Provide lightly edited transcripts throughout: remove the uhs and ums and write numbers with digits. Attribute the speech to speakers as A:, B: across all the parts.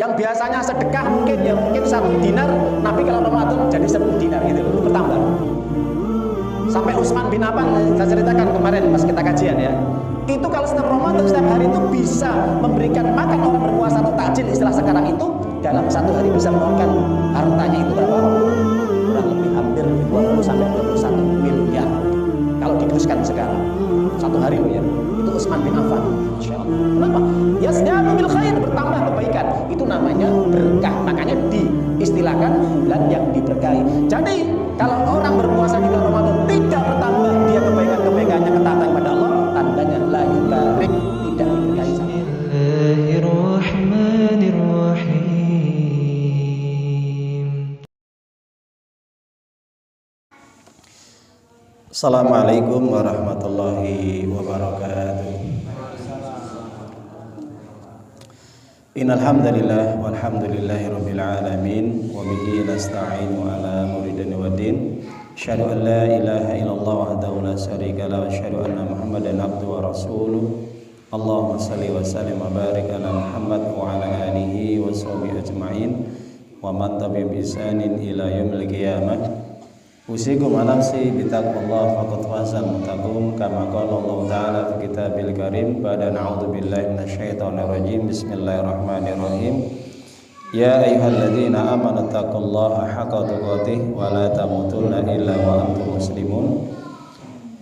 A: Yang biasanya sedekah mungkin 1 dinar, Nabi kalau Ramadan jadi 10 dinar gitu loh, bertambah. Sampai Utsman bin Affan, saya ceritakan kemarin pas kita kajian ya, itu kalau setiap Ramadan, setiap hari itu bisa memberikan makan orang berpuasa atau takjil istilah sekarang itu, dalam 1 hari bisa mengeluarkan hartanya itu berapa? Kurang lebih hampir 20 sampai 21 miliar kalau diteruskan sekarang 1 hari loh ya. Itu Utsman bin Affan. Masya Allah. Kenapa? Yazdadu bil khair, bertambah kebaikan. Itu namanya berkah. Makanya diistilahkan bulan yang diberkahi. Jadi kalau orang berpuasa di bulan Ramadan tidak bertambah dia kebaikannya ketaatan kepada Allah, tandanya la yubarik, tidak diberkahi sama Allah.
B: Assalamualaikum warahmatullahi wabarakatuh. Innal hamdalillah walhamdulillahi rabbil alamin wa bihi nasta'inu ala muridin waddin. Asyhadu an la ilaha illallah wahdahu la syarika lahu wa asyhadu anna Muhammadan abduhu wa rasuluh. Allahumma shalli wa sallim wa barik ala Muhammad wa ala alihi wa sahbihi ajma'in wa man tabi'ahum bi ihsanin ila yaumil qiyamah. Usikum wa nafsi bitaqwallah faqad fazal muttaqun kama qala Allah taala fi kitabil karim ba'da na'udzu billahi minasyaitonir rajim. Bismillahirrahmanirrahim. Ya ayyuhalladzina amanu taqullaha haqqa tuqatih wa la tamutunna illa wa antum muslimun.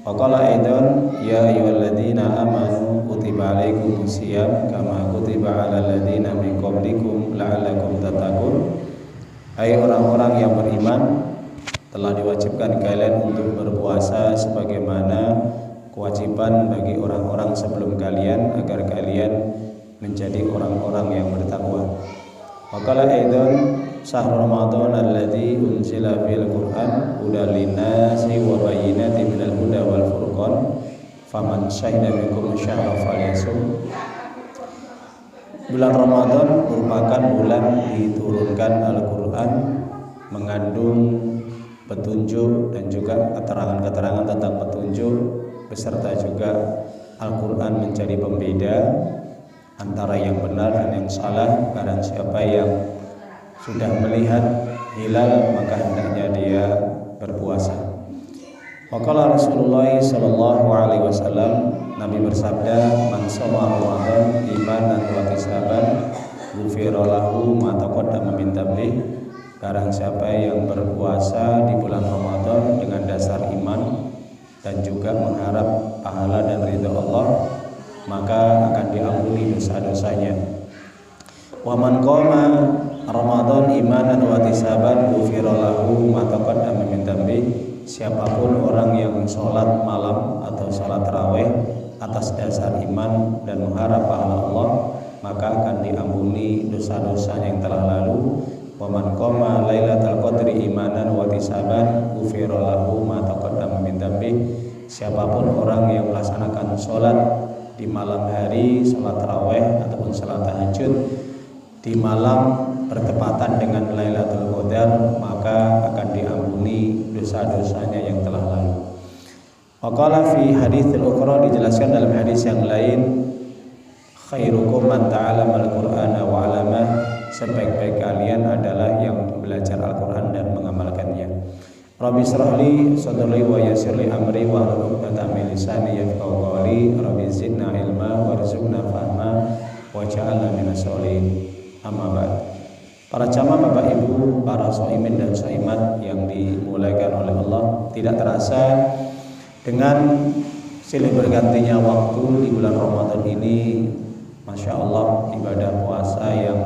B: Wa qala aidan ya ayyuhalladzina amanu kutiba alaikumus shiyam kama kutiba alal ladzina min qablikum la'allakum tattaqun. Hai orang-orang yang beriman, telah diwajibkan kalian untuk berpuasa sebagaimana kewajiban bagi orang-orang sebelum kalian agar kalian menjadi orang-orang yang bertakwa. Waqala aidan syahrul ramadan alladzi unzila fil qur'an hudan linnasi wa bayyinatin minal huda wal furqan faman syahida minkum syahra falyasum. Bulan Ramadan merupakan bulan diturunkan Al-Qur'an, mengandung petunjuk dan juga keterangan-keterangan tentang petunjuk, beserta juga Al-Quran menjadi pembeda antara yang benar dan yang salah. Barang siapa yang sudah melihat hilal maka hendaknya dia berpuasa. Maka Rasulullah sallallahu alaihi wasallam, Nabi bersabda, man shoma Ramadan imanan wa ihtisaban ghufira lahu ma taqaddama min dhanbihi. Barang siapa yang berpuasa di bulan Ramadan dengan dasar iman dan juga mengharap pahala dan ridha Allah, maka akan diampuni dosa-dosanya. Wa man qama Ramadan imanan wa ihtisaban ghufira lahu ma taqaddama min dhanbi. Siapapun orang yang sholat malam atau sholat tarawih atas dasar iman dan mengharap pahala Allah, maka akan diampuni dosa-dosanya yang telah lalu. Wa man qama lailatal qadri imanan wa ihtisaban ghufira lahu ma taqaddama min dhanbi. Siapapun orang yang melaksanakan sholat di malam hari, sholat tarawih ataupun sholat tahajud di malam bertepatan dengan Lailatul Qadar, maka akan diampuni dosa-dosanya yang telah lalu. Waqala fi haditsil ukhra, dijelaskan dalam hadis yang lain, khairukum man ta'allama al-Qur'ana wa 'allamah. Sebaik-baik kalian adalah yang belajar Al-Quran dan mengamalkannya. Rabbi shrahli sadri wa yassirli amri wa hlul 'uqdatam min lisani yafqahu qawli. Rabbi zidna ilma warzuqna fahma waj'alna minas sholihin. Amma ba'd. Para jamaah Bapak Ibu, para shaimin dan shaimat yang dimuliakan oleh Allah, tidak terasa dengan silih bergantinya waktu di bulan Ramadan ini, Masya Allah, ibadah puasa yang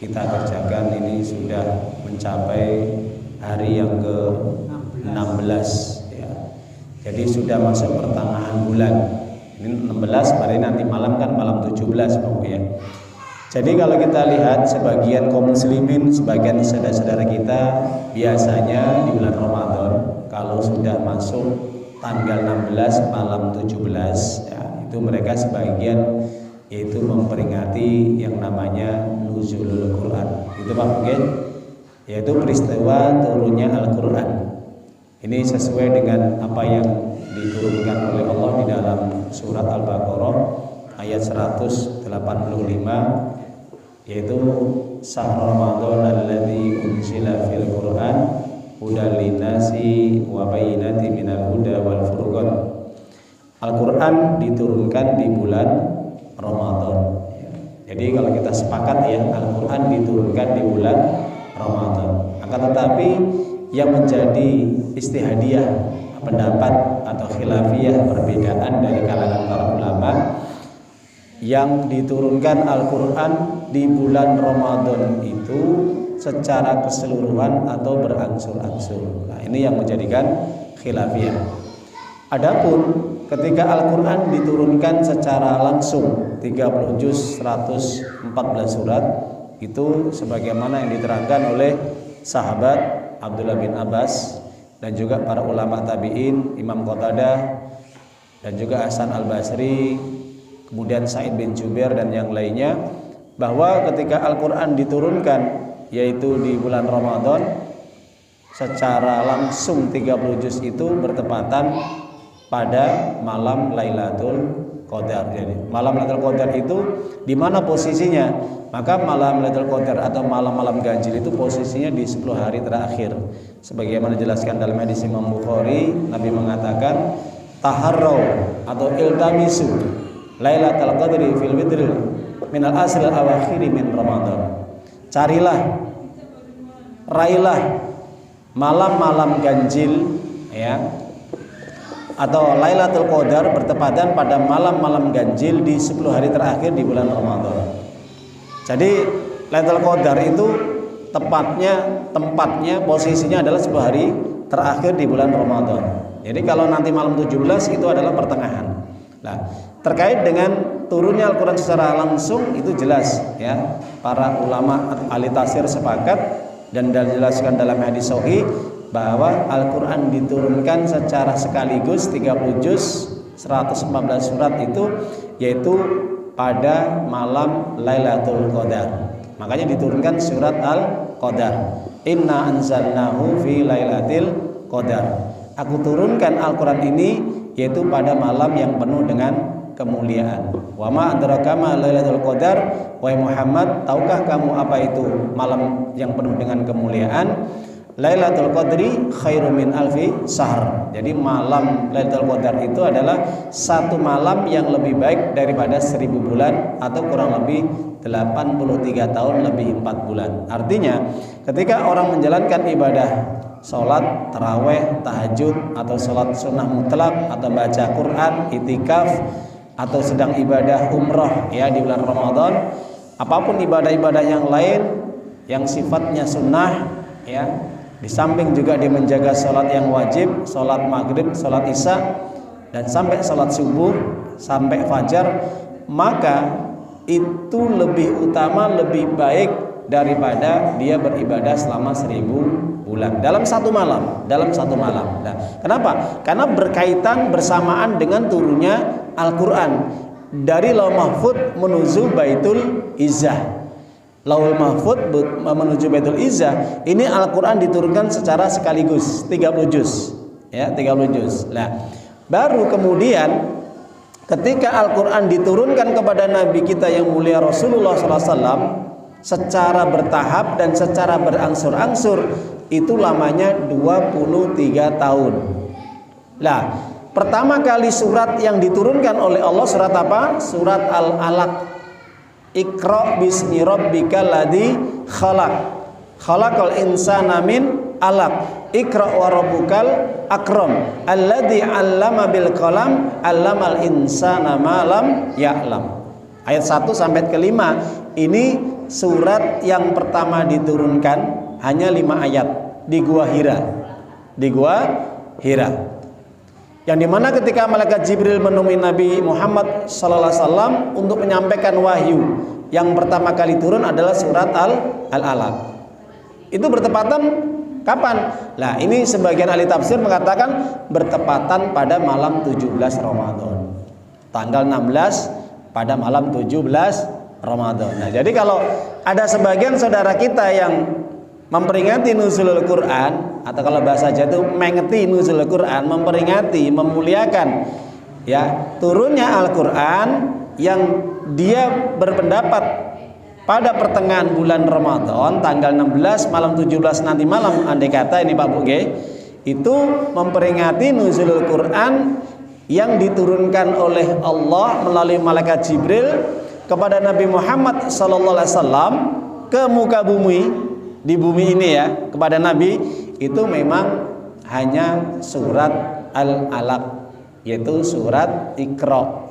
B: kita kerjakan ini sudah mencapai hari yang ke-16 ya. Jadi sudah masuk pertengahan bulan. Ini 16, hari nanti malam kan malam 17 Bapak ya. Jadi kalau kita lihat sebagian kaum muslimin, sebagian saudara-saudara kita biasanya di bulan Ramadan kalau sudah masuk tanggal 16 malam 17 ya, itu mereka sebagian yaitu memperingati yang namanya nuzulul Quran. Itu Pak mungkin yaitu peristiwa turunnya Al-Quran. Ini sesuai dengan apa yang diturunkan oleh Allah di dalam surat Al-Baqarah ayat 185. yaitu syahrul ramadan alladzi unzila fil Qur'an hudal linnasi wa bayyinatin minal huda wal furqan. Al-Qur'an diturunkan di bulan Ramadan. Jadi kalau kita sepakat ya, Al-Qur'an diturunkan di bulan Ramadan. Akan tetapi yang menjadi istihadiyah pendapat atau khilafiyah perbedaan dari kalangan para ulama, yang diturunkan Al-Qur'an di bulan Ramadan itu secara keseluruhan atau berangsur-angsur. Nah, ini yang menjadikan khilafiyah. Adapun ketika Al-Qur'an diturunkan secara langsung 30 juz 114 surat, itu sebagaimana yang diterangkan oleh sahabat Abdullah bin Abbas dan juga para ulama tabi'in, Imam Qatadah dan juga Hasan al-Basri, kemudian Sa'id bin Jubair dan yang lainnya, bahwa ketika Al-Qur'an diturunkan yaitu di bulan Ramadan secara langsung 30 juz itu bertepatan pada malam Lailatul Qadar. Jadi malam Lailatul Qadar itu di mana posisinya? Maka malam Lailatul Qadar atau malam-malam ganjil itu posisinya di 10 hari terakhir. Sebagaimana dijelaskan dalam hadis Imam Bukhari, Nabi mengatakan taharrau atau iltamisu Lailatul Qadri fil widril minal asril awakhiri min Ramadan. Carilah, raihlah malam-malam ganjil ya, atau Lailatul Qadar bertepatan pada malam-malam ganjil di 10 hari terakhir di bulan Ramadan. Jadi Lailatul Qadar itu tempatnya posisinya adalah 10 hari terakhir di bulan Ramadan. Jadi kalau nanti malam 17 itu adalah pertengahan. Nah, terkait dengan turunnya Al-Qur'an secara langsung itu jelas ya, para ulama ahli tafsir sepakat dan dijelaskan dalam hadis sahih bahwa Al-Qur'an diturunkan secara sekaligus 30 juz 114 surat itu, yaitu pada malam Lailatul Qadar. Makanya diturunkan surat Al-Qadar. Inna anzalnahu fi Lailatul Qadar. Aku turunkan Al-Qur'an ini yaitu pada malam yang penuh dengan kemuliaan. Wa ma adraka ma Lailatul Qadar, wahai Muhammad, tahukah kamu apa itu malam yang penuh dengan kemuliaan? Lailatul Qadri khairum min alfi syahr. Jadi malam Lailatul Qadar itu adalah satu malam yang lebih baik daripada 1000 bulan atau kurang lebih 83 tahun lebih 4 bulan. Artinya ketika orang menjalankan ibadah sholat, taraweh, tahajud, atau sholat sunnah mutlak, atau baca Quran, itikaf, atau sedang ibadah umroh ya di bulan Ramadan, apapun ibadah-ibadah yang lain yang sifatnya sunnah ya, di samping juga dia menjaga sholat yang wajib, sholat maghrib, sholat isya, dan sampai sholat subuh, sampai fajar, maka itu lebih utama, lebih baik daripada dia beribadah selama 1000 bulan dalam satu malam. Nah, kenapa? Karena berkaitan bersamaan dengan turunnya Al-Qur'an dari Lauhul Mahfuz menuju Baitul Izzah. Lauhul Mahfuz menuju Baitul Izzah ini Al-Qur'an diturunkan secara sekaligus 30 juz ya, 30 juz. Nah, baru kemudian ketika Al-Qur'an diturunkan kepada Nabi kita yang mulia Rasulullah SAW secara bertahap dan secara berangsur-angsur, itu lamanya 23 tahun. Nah, pertama kali surat yang diturunkan oleh Allah surat apa? Surat Al-Alaq. Iqra bismi rabbikal ladzi khalaq. Khalaqal insana min 'alaq. Iqra wa rabbukal akram. Alladzi 'allama bil qalam 'allamal insana ma lam ya'lam. Ayat 1 sampai ke 5 ini surat yang pertama diturunkan, hanya 5 ayat di Gua Hira. Di Gua Hira. Yang dimana ketika malaikat Jibril menemui Nabi Muhammad SAW untuk menyampaikan wahyu, yang pertama kali turun adalah surat Al-Alaq. Itu bertepatan kapan? Nah, ini sebagian ahli tafsir mengatakan bertepatan pada malam 17 Ramadan. Tanggal 16 pada malam 17 Ramadan. Nah, jadi kalau ada sebagian saudara kita yang memperingati nuzulul Quran, atau kalau bahasa Jawa itu mengeti nuzulul Quran, memperingati, memuliakan ya turunnya Al-Quran, yang dia berpendapat
A: pada pertengahan bulan Ramadan tanggal 16 malam 17 nanti malam, andai kata ini Pak Bu G, itu memperingati nuzulul Quran yang diturunkan oleh Allah melalui malaikat Jibril kepada Nabi Muhammad sallallahu alaihi wasallam ke muka bumi, di bumi ini ya, kepada Nabi, itu memang hanya surat Al-Alaq, yaitu surat Iqra.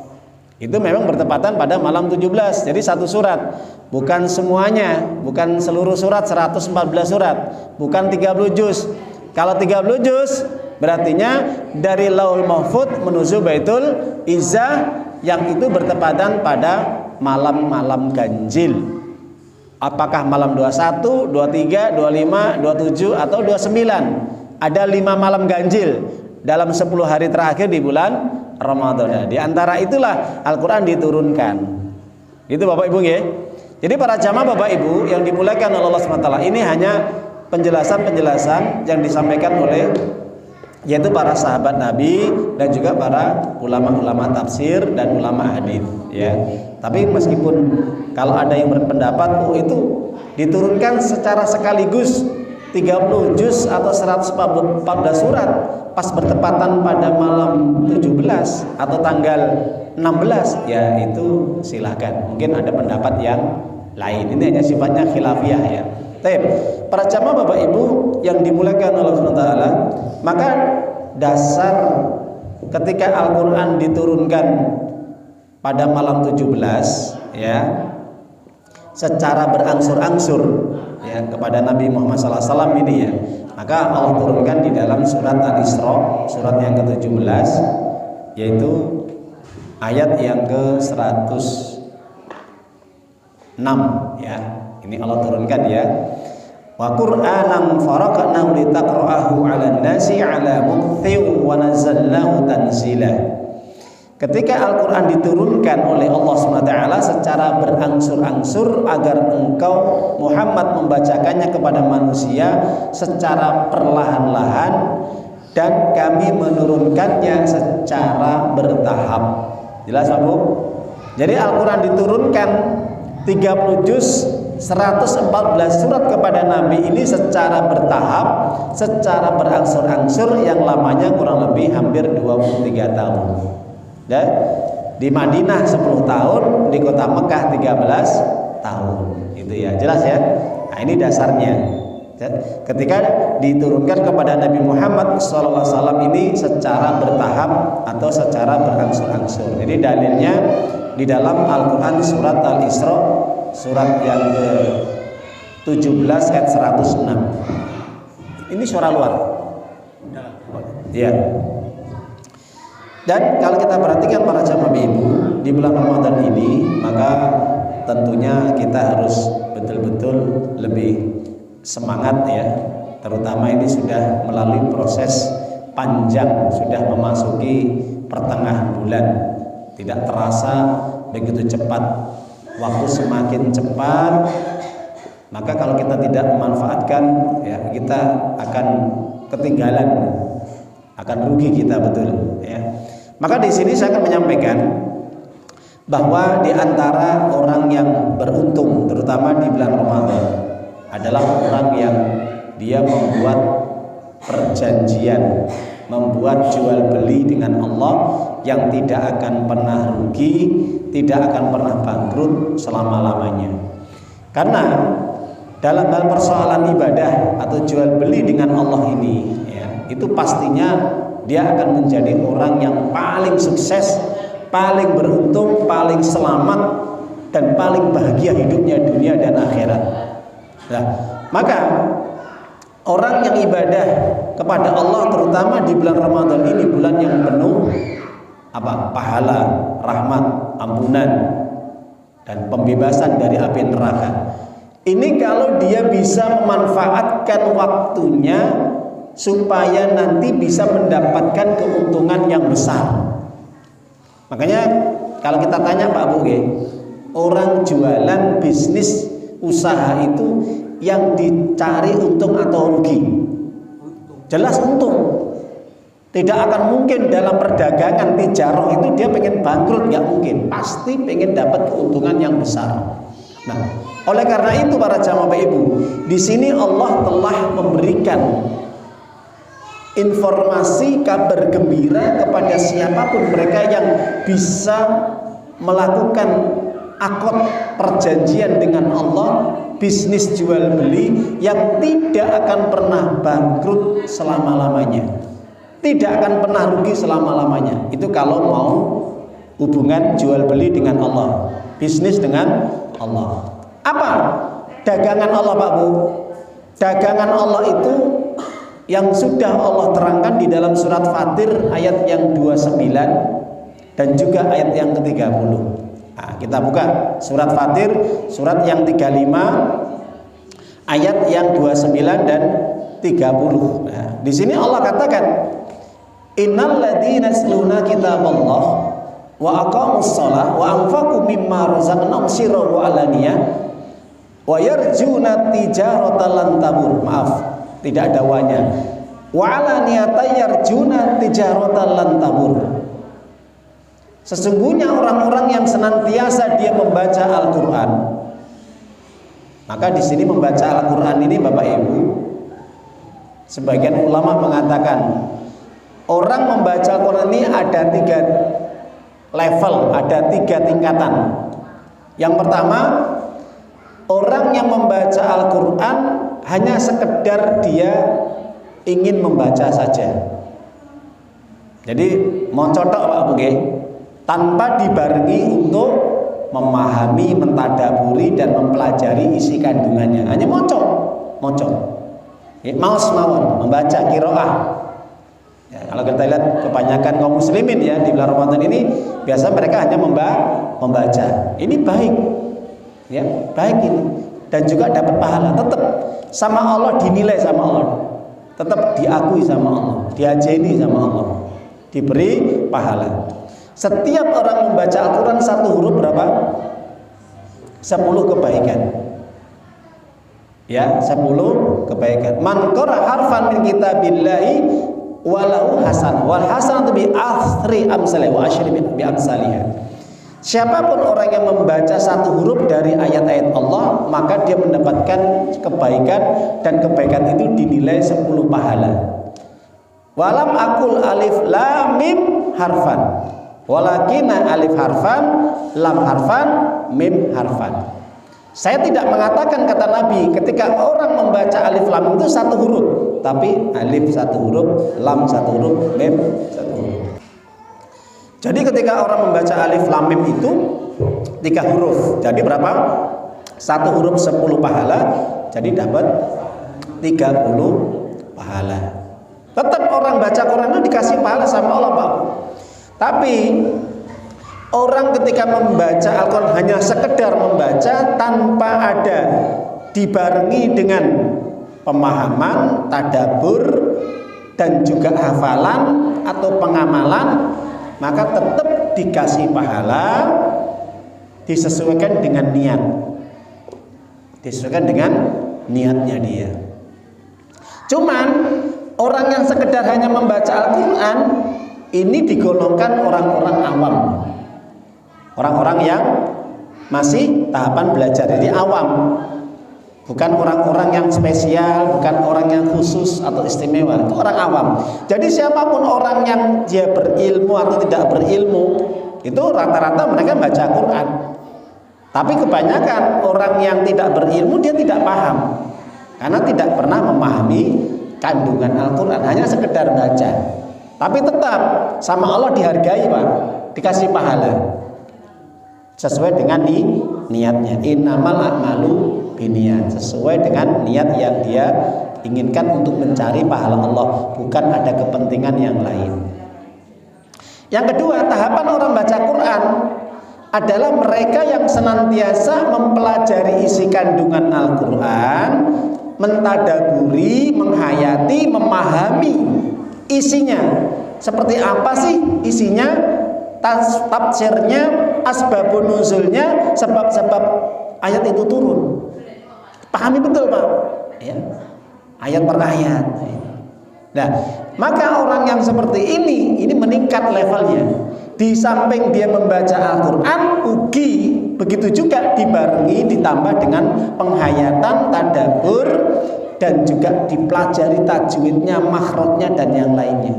A: Itu memang bertepatan pada malam 17. Jadi satu surat, bukan semuanya, bukan seluruh surat 114 surat, bukan 30 juz. Kalau 30 juz berartinya dari Lauhul Mahfuz menuju Baitul Izzah, yang itu bertepatan pada malam-malam ganjil. Apakah malam 21, 23, 25, 27 atau 29? Ada 5 malam ganjil dalam 10 hari terakhir di bulan Ramadan. Di antara itulah Al-Quran diturunkan. Itu Bapak Ibu ya. Jadi para jamaah Bapak Ibu yang dimuliakan oleh Allah SWT, ini hanya penjelasan-penjelasan yang disampaikan oleh yaitu para sahabat Nabi dan juga para ulama-ulama tafsir dan ulama hadis ya. Tapi meskipun kalau ada yang berpendapat itu diturunkan secara sekaligus 30 juz atau 114 surat pas bertepatan pada malam 17 atau tanggal 16, ya itu silakan. Mungkin ada pendapat yang lain. Ini hanya sifatnya khilafiyah ya. Baik, para jamaah Bapak Ibu yang dimuliakan oleh Allah SWT, maka dasar ketika Al-Quran diturunkan pada malam 17 ya, secara berangsur-angsur ya kepada Nabi Muhammad SAW ini ya, maka Allah turunkan di dalam surat Al-Isra, surat yang ke-17, yaitu ayat yang ke-106 ya. Ini Allah turunkan ya. Wa Qur'anan faraqnahu litaqra'ahu 'alan nasi 'ala mukthin wa nazzalnahu tanzila. Ketika Al-Quran diturunkan oleh Allah SWT secara berangsur-angsur agar engkau Muhammad membacakannya kepada manusia secara perlahan-lahan, dan kami menurunkannya secara bertahap. Jelas Pak Bu? Jadi Al-Quran diturunkan 30 juz 114 surat kepada Nabi ini secara bertahap, secara berangsur-angsur, yang lamanya kurang lebih hampir 23 tahun. Dan di Madinah 10 tahun, di kota Mekah 13 tahun. Itu ya, jelas ya. Nah, ini dasarnya. Ketika diturunkan kepada Nabi Muhammad SAW ini secara bertahap atau secara berangsur-angsur. Jadi dalilnya di dalam Al-Quran surat Al-Isra, surat yang ke-17 ayat 106. Ini suara luar. Ya. Dan kalau kita perhatikan para jamaah ibu di bulan Ramadan ini, maka tentunya kita harus betul-betul lebih semangat ya. Terutama ini sudah melalui proses panjang, sudah memasuki pertengahan bulan. Tidak terasa begitu cepat. Waktu semakin cepat, maka kalau kita tidak memanfaatkan ya, kita akan ketinggalan, akan rugi kita betul ya. Maka di sini saya akan menyampaikan bahwa di antara orang yang beruntung terutama di bulan Ramadan adalah orang yang dia membuat perjanjian, membuat jual beli dengan Allah yang tidak akan pernah rugi, tidak akan pernah bangkrut selama-lamanya. Karena dalam hal persoalan ibadah atau jual beli dengan Allah ini ya, itu pastinya dia akan menjadi orang yang paling sukses, paling beruntung, paling selamat, dan paling bahagia hidupnya dunia dan akhirat. Nah, maka orang yang ibadah kepada Allah terutama di bulan Ramadan ini, bulan yang penuh pahala, rahmat, ampunan, dan pembebasan dari api neraka. Ini kalau dia bisa memanfaatkan waktunya supaya nanti bisa mendapatkan keuntungan yang besar. Makanya kalau kita tanya Pak Bu, orang jualan bisnis usaha itu yang dicari untung atau rugi? Jelas untung. Tidak akan mungkin dalam perdagangan tijarah itu dia pengen bangkrut, nggak mungkin. Pasti pengen dapat keuntungan yang besar. Nah, Oleh karena itu para jamaah Bapak Ibu, di sini Allah telah memberikan informasi kabar gembira kepada siapapun mereka yang bisa melakukan akad perjanjian dengan Allah, bisnis jual beli yang tidak akan pernah bangkrut selama-lamanya, tidak akan pernah rugi selama-lamanya. Itu kalau mau hubungan jual beli dengan Allah, bisnis dengan Allah. Apa dagangan Allah Pak Bu? Dagangan Allah itu yang sudah Allah terangkan di dalam surat Fatir ayat yang 29 dan juga ayat yang ke-30. Nah, kita buka surat Fatir surat yang 35 ayat yang 29 dan 30. Nah, di sini Allah katakan, innal ladzina yasluna kitaballah wa aqamus shalah wa anfaqu mimma razaqnahum sirran wa alaniyah wa yarjuna tijaratan lan tabur. Maaf, tidak ada wanya. Wa alaniyatan yarjuna tijaratan lan tabur. Sesungguhnya orang-orang yang senantiasa dia membaca Al-Qur'an. Maka di sini membaca Al-Qur'an ini Bapak Ibu, sebagian ulama mengatakan orang membaca Al-Qur'an ini ada 3 level, ada 3 tingkatan. Yang pertama, orang yang membaca Al-Qur'an hanya sekedar dia ingin membaca saja. Jadi mau cotok Pak Bu, tanpa dibarengi untuk memahami, mentadaburi dan mempelajari isi kandungannya. Hanya mocok. Maos mawon membaca qiraah. Ya, kalau kita lihat kebanyakan kaum muslimin ya di bulan Ramadan ini biasa mereka hanya membaca. Ini baik. Ya, baik ini. Dan juga dapat pahala, tetap sama Allah, dinilai sama Allah, tetap diakui sama Allah, diajeni sama Allah, diberi pahala. Setiap orang membaca Al-Quran 1 huruf berapa? 10 kebaikan. Ya, 10 kebaikan. Man qara harfan min kitabillahi walau hasan wal hasanatu bi athri amsalih wa asyri bi amsalihah. Siapapun orang yang membaca 1 huruf dari ayat-ayat Allah, maka dia mendapatkan kebaikan dan kebaikan itu dinilai 10 pahala. Walam akul alif lam mim harfan, walakina alif harfan, lam harfan, mim harfan. Saya tidak mengatakan kata Nabi ketika orang membaca alif lam itu 1 huruf, tapi alif 1 huruf, lam 1 huruf, mim 1 huruf. Jadi ketika orang membaca alif lam mim itu 3 huruf. Jadi berapa? 1 huruf 10 pahala, jadi dapat 30 pahala. Tetap orang baca Quran itu dikasih pahala sama Allah Pak. Tapi orang ketika membaca Al-Quran hanya sekedar membaca tanpa ada dibarengi dengan pemahaman, tadabbur dan juga hafalan atau pengamalan, maka tetap dikasih pahala disesuaikan dengan niat, disesuaikan dengan niatnya dia. Cuman orang yang sekedar hanya membaca Al-Quran ini digolongkan orang-orang awam, orang-orang yang masih tahapan belajar, jadi awam, bukan orang-orang yang spesial, bukan orang yang khusus atau istimewa, itu orang awam. Jadi siapapun orang yang dia berilmu atau tidak berilmu, itu rata-rata mereka baca Quran. Tapi kebanyakan orang yang tidak berilmu dia tidak paham, karena tidak pernah memahami kandungan Al-Quran, hanya sekedar baca. Tapi tetap sama Allah dihargai Pak, dikasih pahala sesuai dengan niatnya. Innamal a'malu binniyat, sesuai dengan niat yang dia inginkan untuk mencari pahala Allah, bukan ada kepentingan yang lain. Yang kedua, tahapan orang baca Quran adalah mereka yang senantiasa mempelajari isi kandungan Al-Quran, mentadaburi, menghayati, memahami isinya. Seperti apa sih isinya, tafsirnya, asbabun nuzulnya, sebab-sebab ayat itu turun. Pahami betul Pak ya, ayat per ayat. Nah, maka orang yang seperti ini meningkat levelnya. Di samping dia membaca Al-Quran, ugi begitu juga dibarengi ditambah dengan penghayatan, tadabbur, dan juga dipelajari tajwidnya, makhrajnya dan yang lainnya,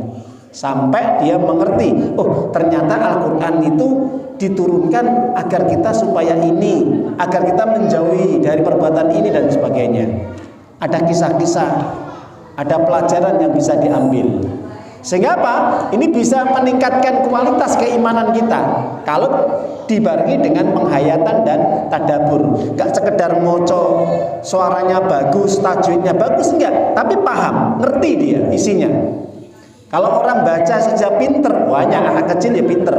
A: sampai dia mengerti, oh ternyata Al-Quran itu diturunkan agar kita supaya ini, agar kita menjauhi dari perbuatan ini dan sebagainya. Ada kisah-kisah, ada pelajaran yang bisa diambil. Sehingga apa? Ini bisa meningkatkan kualitas keimanan kita kalau dibarengi dengan penghayatan dan tadabbur. Gak sekedar moco, suaranya bagus, tajwidnya bagus, enggak, tapi paham, ngerti dia isinya. Kalau orang baca saja pinter, banyak anak kecil ya pinter,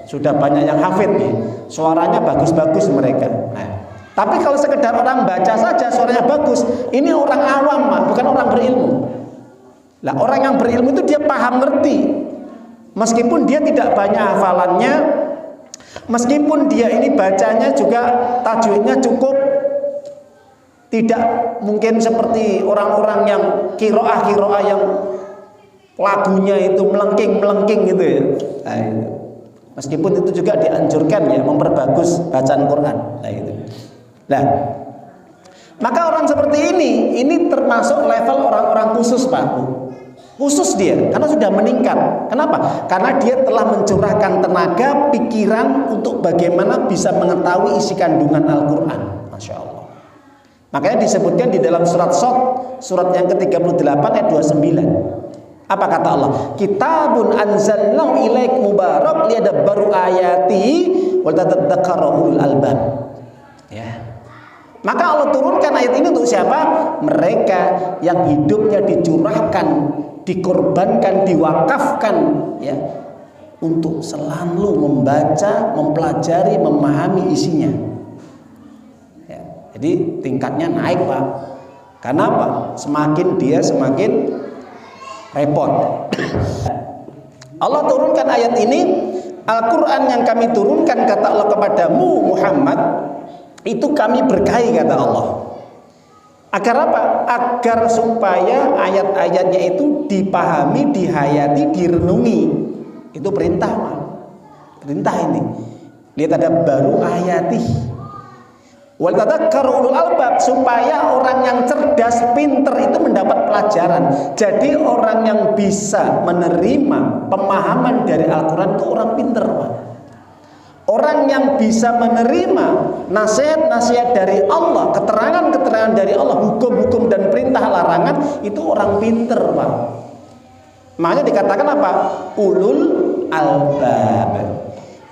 A: sudah banyak yang hafid nih, suaranya bagus-bagus mereka. Nah, tapi kalau sekedar orang baca saja suaranya bagus, ini orang awam, bukan orang berilmu. Lah orang yang berilmu itu dia paham, ngerti, meskipun dia tidak banyak hafalannya, meskipun dia ini bacanya juga tajwidnya cukup, tidak mungkin seperti orang-orang yang kiroah yang lagunya itu melengking gitu ya. Nah, itu. Meskipun itu juga dianjurkan ya, memperbagus bacaan Quran. Nah, itu. Nah, maka orang seperti ini termasuk level orang-orang khusus, Pak Bu. Khusus dia, karena sudah meningkat. Kenapa? Karena dia telah mencurahkan tenaga, pikiran untuk bagaimana bisa mengetahui isi kandungan Al-Quran. Masya Allah. Makanya disebutkan di dalam surat Shad, surat yang ke-38 ayat 29. Apa kata Allah? Kitabun anzalnahu ilaik mubarak liyadabbaru ayati wa litadhakkaru ulul albab. Ya. Maka Allah turunkan ayat ini untuk siapa? Mereka yang hidupnya dicurahkan, dikorbankan, diwakafkan ya, untuk selalu membaca, mempelajari, memahami isinya. Ya, jadi tingkatnya naik, Pak. Karena apa? Semakin dia semakin repot. Allah turunkan ayat ini, Al-Quran yang kami turunkan kata Allah kepadamu Muhammad, itu kami berkahi kata Allah. Agar apa? Agar supaya ayat-ayatnya itu dipahami, dihayati, direnungi. Itu perintah, Pak. Perintah ini. Lihat ada baru ayati. Wal tadhakkaru ulul albab, supaya orang yang cerdas, pinter itu mendapat pelajaran. Jadi orang yang bisa menerima pemahaman dari Al-Quran itu orang pinter, Pak. Orang yang bisa menerima nasihat-nasihat dari Allah, keterangan-keterangan dari Allah, hukum-hukum dan perintah larangan, itu orang pinter, Pak. Makanya dikatakan apa? Ulul albab.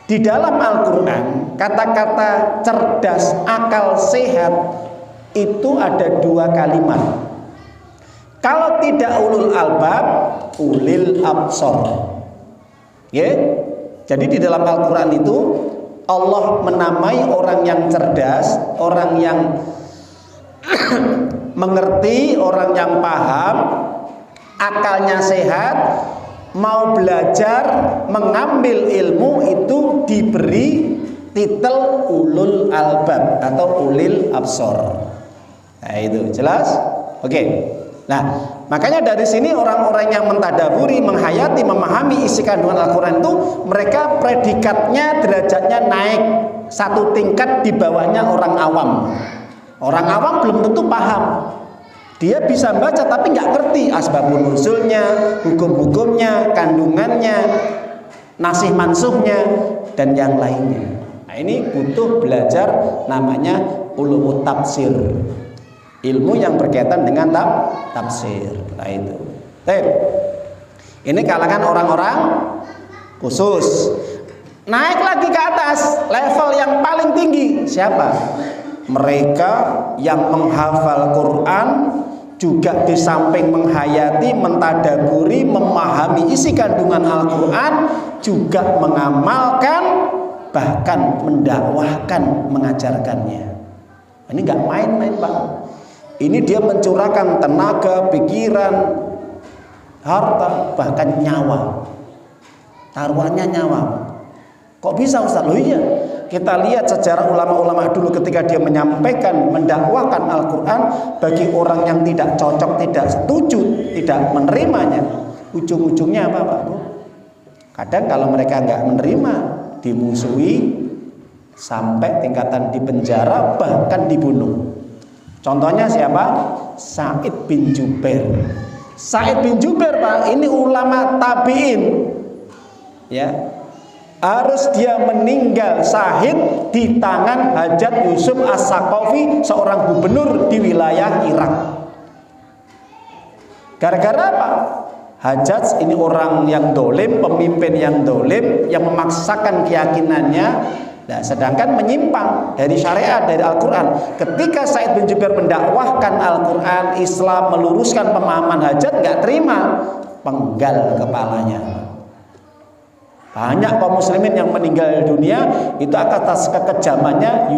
A: Di dalam Al-Quran, kata-kata cerdas, akal sehat itu ada dua kalimat. Kalau tidak ulul albab, ulil absor. Ya, jadi di dalam Al-Quran itu Allah menamai orang yang cerdas, orang yang mengerti, orang yang paham, akalnya sehat, mau belajar, mengambil ilmu itu diberi titel ulul albab atau ulil absor. Nah, itu jelas? Oke. Nah, makanya dari sini orang-orang yang mentadaburi, menghayati, memahami isi kandungan Al-Quran itu, mereka predikatnya, derajatnya naik satu tingkat di bawahnya orang awam. Orang awam belum tentu paham. Dia bisa baca tapi nggak ngerti asbabun nuzulnya, hukum-hukumnya, kandungannya, nasih mansuhnya, dan yang lainnya. Nah, ini butuh belajar namanya ulumut tafsir, ilmu yang berkaitan dengan tafsir. Nah, itu. Ini kalangan orang-orang khusus. Naik lagi ke atas, level yang paling tinggi siapa? Mereka yang menghafal Quran, juga di samping menghayati, mentadaburi, memahami isi kandungan Al-Quran, juga mengamalkan, bahkan mendakwahkan, mengajarkannya. Ini nggak main-main, Pak. Ini dia mencurahkan tenaga, pikiran, harta, bahkan nyawa. Taruhannya nyawa. Kok bisa, Ustaz? Loh iya, kita lihat sejarah ulama-ulama dulu ketika dia menyampaikan, mendakwahkan Al-Quran bagi orang yang tidak cocok, tidak setuju, tidak menerimanya, ujung-ujungnya apa, Pak? Kadang kalau mereka nggak menerima, dimusuhi, sampai tingkatan dipenjara bahkan dibunuh. Contohnya siapa? Sa'id bin Jubair. Sa'id bin Jubair, Pak, ini ulama tabi'in. Ya. Harus dia meninggal syahid di tangan Hajjaj Yusuf As-Saqafi, seorang gubernur di wilayah Irak. Gara-gara apa? Hajjaj ini orang yang dolim, pemimpin yang dolim, yang memaksakan keyakinannya. Nah, sedangkan menyimpang dari syariat, dari Al-Quran. Ketika Sa'id bin Jubair mendakwahkan Al-Quran, Islam, meluruskan pemahaman Hajjaj, nggak terima, penggal kepalanya. Banyak kaum muslimin yang meninggal dunia itu atas kekejamannya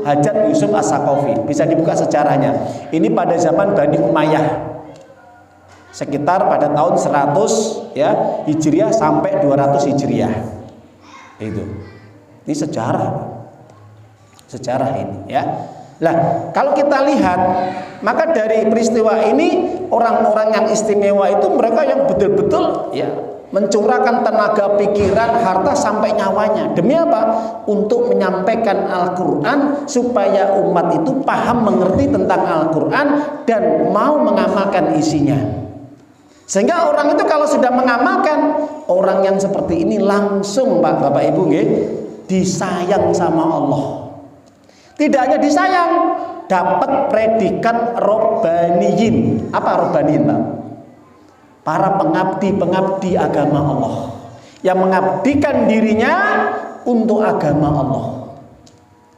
A: Hajjaj Yusuf As-Saqafi. Bisa dibuka sejarahnya. Ini pada zaman Bani Umayyah, sekitar pada tahun 100 ya Hijriah sampai 200 Hijriah. Ini sejarah ini ya. Nah, kalau kita lihat, maka dari peristiwa ini orang-orang yang istimewa itu mereka yang betul-betul ya mencurahkan tenaga, pikiran, harta sampai nyawanya. Demi apa? Untuk menyampaikan Al-Quran supaya umat itu paham, mengerti tentang Al-Quran dan mau mengamalkan isinya. Sehingga orang itu kalau sudah mengamalkan, orang yang seperti ini langsung, Pak, Bapak Ibu, disayang sama Allah. Tidak hanya disayang, dapat predikat Robbaniyin. Apa Robbaniyin, Pak? Para pengabdi-pengabdi agama Allah yang mengabdikan dirinya untuk agama Allah.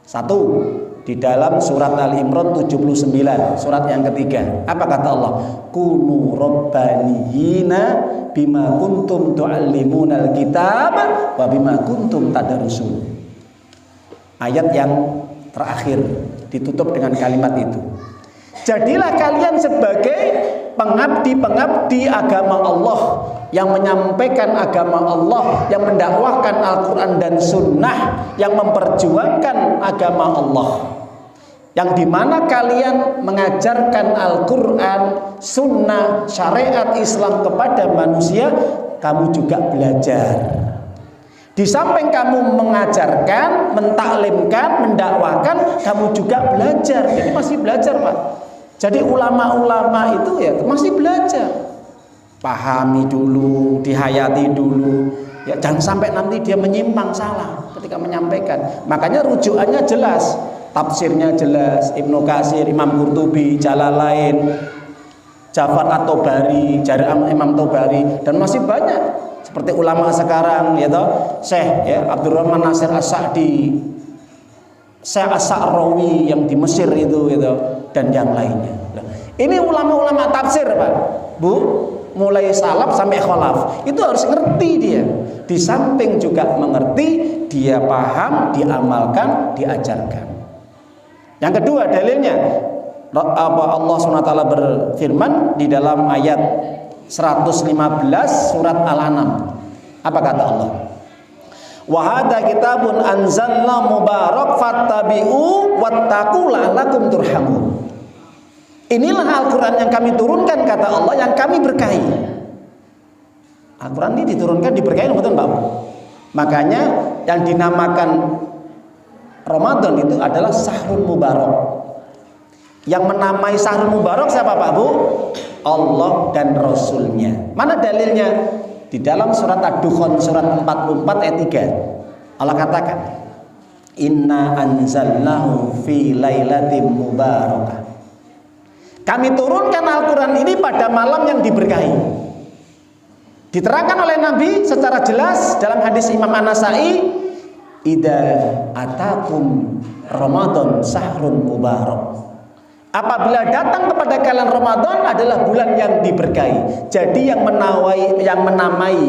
A: Satu, di dalam surat Al-Imran 79, surat yang ketiga, apa kata Allah? Kunu robbaniyina bima kuntum tu'allimunal kitab wa bima kuntum tadarusun. Ayat yang terakhir ditutup dengan kalimat itu. Jadilah kalian sebagai pengabdi-pengabdi agama Allah, yang menyampaikan agama Allah, yang mendakwahkan Al-Quran dan Sunnah, yang memperjuangkan agama Allah, yang dimana kalian mengajarkan Al-Quran, Sunnah, syariat Islam kepada manusia. Kamu juga belajar. Di samping kamu mengajarkan, mentaklimkan, mendakwahkan, kamu juga belajar. Jadi masih belajar, Pak. Jadi ulama-ulama itu ya masih belajar. Pahami dulu, dihayati dulu. Ya, jangan sampai nanti dia menyimpang salah ketika menyampaikan. Makanya rujukannya jelas, tafsirnya jelas, Ibnu Katsir, Imam Qurtubi, Jalalain, Jafar At-Tabari, Jari' Imam Tabari, dan masih banyak seperti ulama sekarang, ya toh, Syekh ya Abdurrahman Nasir As-Sa'di, Syekh As-Sa'rawi yang di Mesir itu, gitu, dan yang lainnya. Ini ulama-ulama tafsir, Pak, Bu, mulai salaf sampai khalaf, itu harus ngerti dia. Di samping juga mengerti, dia paham, diamalkan, diajarkan. Yang kedua dalilnya, Allah SWT berfirman di dalam ayat 115 surat Al-An'am. Apa kata Allah? Wa hadza kitabun anzalna mubarak fattabi'u wattaqu la'allakum turhamun. Inilah Al-Quran yang kami turunkan, kata Allah, yang kami berkahi. Al-Quran ini diturunkan, diberkahi, betul Pak? Makanya yang dinamakan Ramadan itu adalah Sahrul Mubarak. Yang menamai Sahrul Mubarak siapa, Pak, Bu? Allah dan Rasulnya. Mana dalilnya? Di dalam surat Ad-Dukhan surat 44 ayat 3. Allah katakan, Inna anzalnahu fi lailatin mubarakah. Kami turunkan Al-Quran ini pada malam yang diberkahi. Diterangkan oleh Nabi secara jelas dalam hadis Imam An-Nasai, Idza atakum Ramadan sahrun mubarak. Apabila datang kepada kalian Ramadan adalah bulan yang diberkahi. Jadi yang menamai,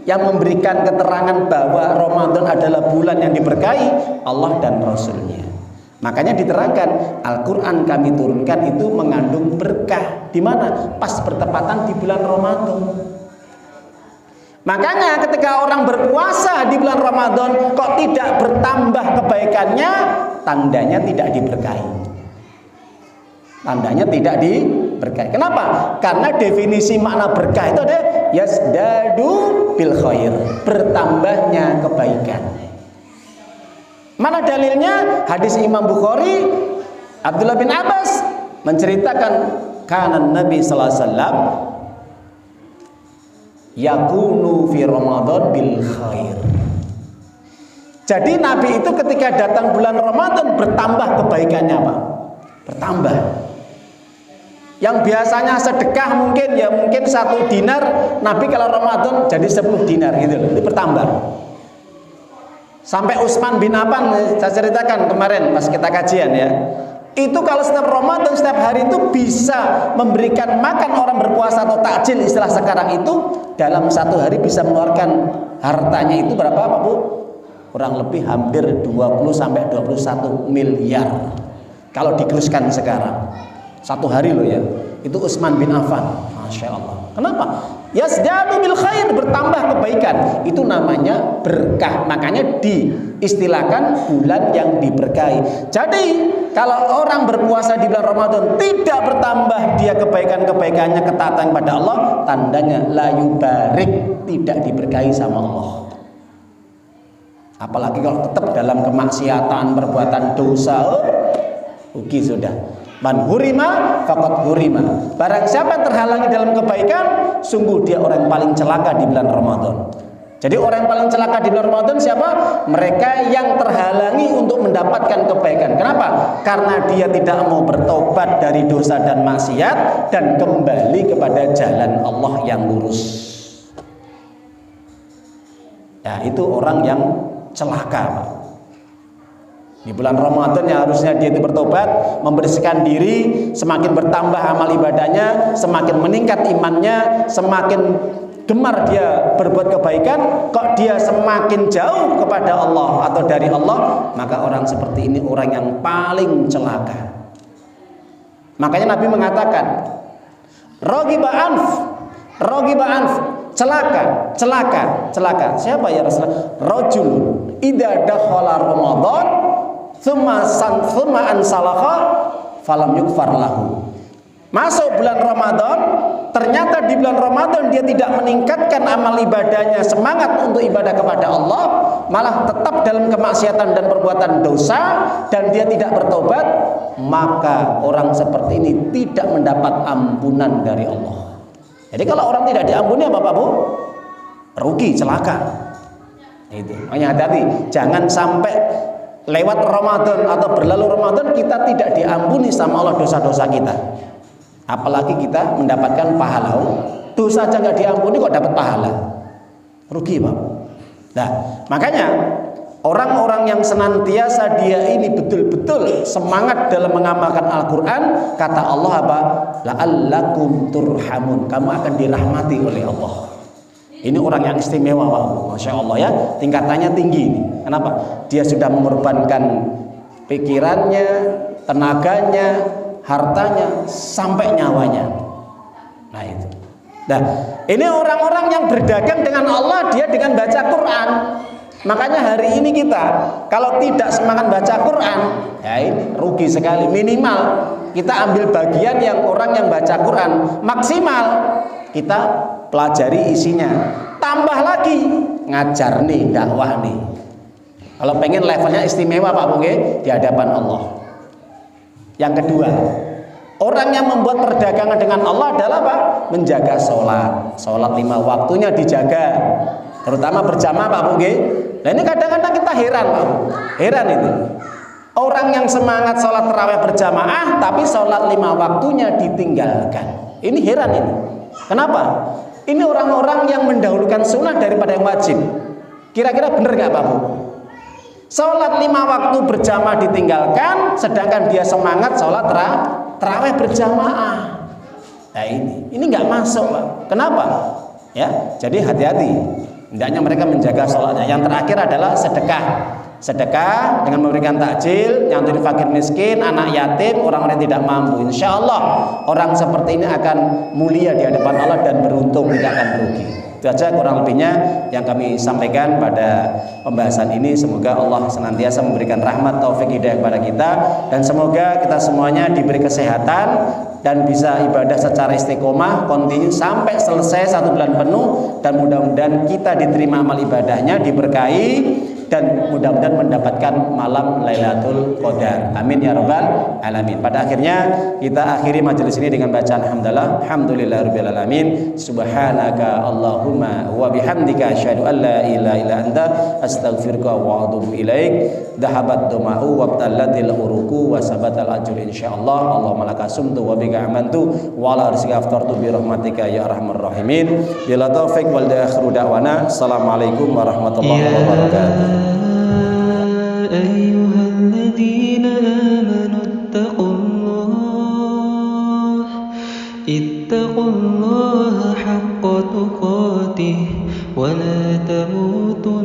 A: yang memberikan keterangan bahwa Ramadan adalah bulan yang diberkahi, Allah dan Rasulnya. Makanya diterangkan Al-Quran kami turunkan itu mengandung berkah. Di mana? Pas bertepatan di bulan Ramadan. Makanya ketika orang berpuasa di bulan Ramadan kok tidak bertambah kebaikannya, tandanya tidak diberkahi. Tandanya tidak diberkahi. Kenapa? Karena definisi makna berkah itu ada yasdadu bil khair, bertambahnya kebaikan. Mana dalilnya? Hadis Imam Bukhari, Abdullah bin Abbas menceritakan kanan Nabi sallallahu alaihi wasallam yakunu fi Ramadan bil khair. Jadi Nabi itu ketika datang bulan Ramadan bertambah kebaikannya, Pak. Bertambah. Yang biasanya sedekah mungkin 1 dinar, Nabi kalau Ramadan jadi 10 dinar gitu loh. Itu bertambah. Sampai Utsman bin Affan, saya ceritakan kemarin pas kita kajian ya. Itu kalau setiap Ramadan, setiap hari itu bisa memberikan makan orang berpuasa atau takjil istilah sekarang itu, dalam 1 hari bisa mengeluarkan hartanya itu berapa Pak Bu? Kurang lebih hampir 20 sampai 21 miliar. Kalau dikeruskan sekarang. 1 hari loh ya. Itu Utsman bin Affan. Masya Allah. Kenapa? Yasdadu bil khair, bertambah kebaikan. Itu namanya berkah. Makanya diistilahkan bulan yang diberkahi. Jadi kalau orang berpuasa di bulan Ramadan tidak bertambah dia kebaikannya, ketaatan kepada Allah, tandanya la yubarik, tidak diberkahi sama Allah. Apalagi kalau tetap dalam kemaksiatan, perbuatan dosa, rugi sudah. Man hurima faqad hurima. Barang siapa terhalangi dalam kebaikan, sungguh dia orang paling celaka di bulan Ramadan. Jadi orang yang paling celaka di bulan Ramadan siapa? Mereka yang terhalangi untuk mendapatkan kebaikan. Kenapa? Karena dia tidak mau bertobat dari dosa dan maksiat dan kembali kepada jalan Allah yang lurus. Ya, itu orang yang celaka, Pak. Di bulan Ramadan yang harusnya dia itu bertobat, membersihkan diri, semakin bertambah amal ibadahnya, semakin meningkat imannya, semakin gemar dia berbuat kebaikan, kok dia semakin jauh kepada Allah atau dari Allah, maka orang seperti ini orang yang paling celaka. Makanya Nabi mengatakan, rogiba anf, celaka. Siapa ya Rasulullah? Rajul idza dakhala Ramadan Thumma ansalakha falam yukfar lahu. Masuk bulan Ramadan, ternyata di bulan Ramadan dia tidak meningkatkan amal ibadahnya, semangat untuk ibadah kepada Allah, malah tetap dalam kemaksiatan dan perbuatan dosa, dan dia tidak bertobat, maka orang seperti ini tidak mendapat ampunan dari Allah. Jadi kalau orang tidak diampuni apa Pak Bu? Rugi, celaka. Itu. Makanya hati-hati, jangan sampai lewat Ramadan atau berlalu Ramadan kita tidak diampuni sama Allah dosa-dosa kita. Apalagi kita mendapatkan pahala. Dosa aja nggak diampuni kok dapat pahala. Rugi Pak. Nah, makanya orang-orang yang senantiasa dia ini betul-betul semangat dalam mengamalkan Al-Quran, kata Allah apa? La'allakum turhamun. Kamu akan dirahmati oleh Allah. Ini orang yang istimewa Pak. Masya Allah ya, tingkatannya tinggi ini. Kenapa? Dia sudah mengorbankan pikirannya, tenaganya, hartanya, sampai nyawanya. Nah itu. Nah, ini orang-orang yang berdagang dengan Allah, dia dengan baca Quran. Makanya hari ini kita kalau tidak semangat baca Quran, ya ini rugi sekali. Minimal kita ambil bagian yang orang yang baca Quran, maksimal kita pelajari isinya, tambah lagi ngajar nih, dakwah nih. Kalau pengen levelnya istimewa Pak Bungge di hadapan Allah. Yang kedua, orang yang membuat perdagangan dengan Allah adalah apa? Menjaga sholat 5 waktunya dijaga, terutama berjamaah Pak Bungge. Nah ini kadang-kadang kita heran Pak, heran itu. Orang yang semangat sholat tarawih berjamaah, tapi sholat 5 waktunya ditinggalkan. Ini heran ini. Kenapa? Ini orang-orang yang mendahulukan sunnah daripada yang wajib. Kira-kira benar nggak Pak Bu? Sholat 5 waktu berjamaah ditinggalkan, sedangkan dia semangat sholat tarawih berjamaah. Nah ini nggak masuk Pak. Kenapa? Ya, jadi hati-hati. Hendaknya mereka menjaga sholatnya. Yang terakhir adalah sedekah. Sedekah dengan memberikan takjil, nyantuni fakir miskin, anak yatim, orang-orang yang tidak mampu. Insya Allah orang seperti ini akan mulia di hadapan Allah dan beruntung, tidak akan merugi. Itu saja kurang lebihnya yang kami sampaikan pada pembahasan ini. Semoga Allah senantiasa memberikan rahmat, taufik, hidayah kepada kita, dan semoga kita semuanya diberi kesehatan dan bisa ibadah secara istiqomah, kontinu sampai selesai 1 bulan penuh, dan mudah-mudahan kita diterima amal ibadahnya, diberkahi, dan mudah-mudahan mendapatkan malam Lailatul Qadar. Amin ya rabbal alamin. Pada akhirnya kita akhiri majelis ini dengan bacaan alhamdulillahirabbil alamin. Subhanaka Allahumma wa bihamdika asyhadu an la ilaha illa anta astaghfiruka wa atubu ilaik. Dhahabat duma'u wa btallatil uruku wa sabatal ajr insyaallah. Allahumma lakasumtu wa bika amantu wa ala rizqika aftartu bi rahmatika ya arhamar rahimin. Bila taufik wal akhiru da'wana. Assalamualaikum warahmatullahi wabarakatuh.
C: Ayyuhalladzina amanu ittaqullaha haqqa tuqatih wa la tamutunna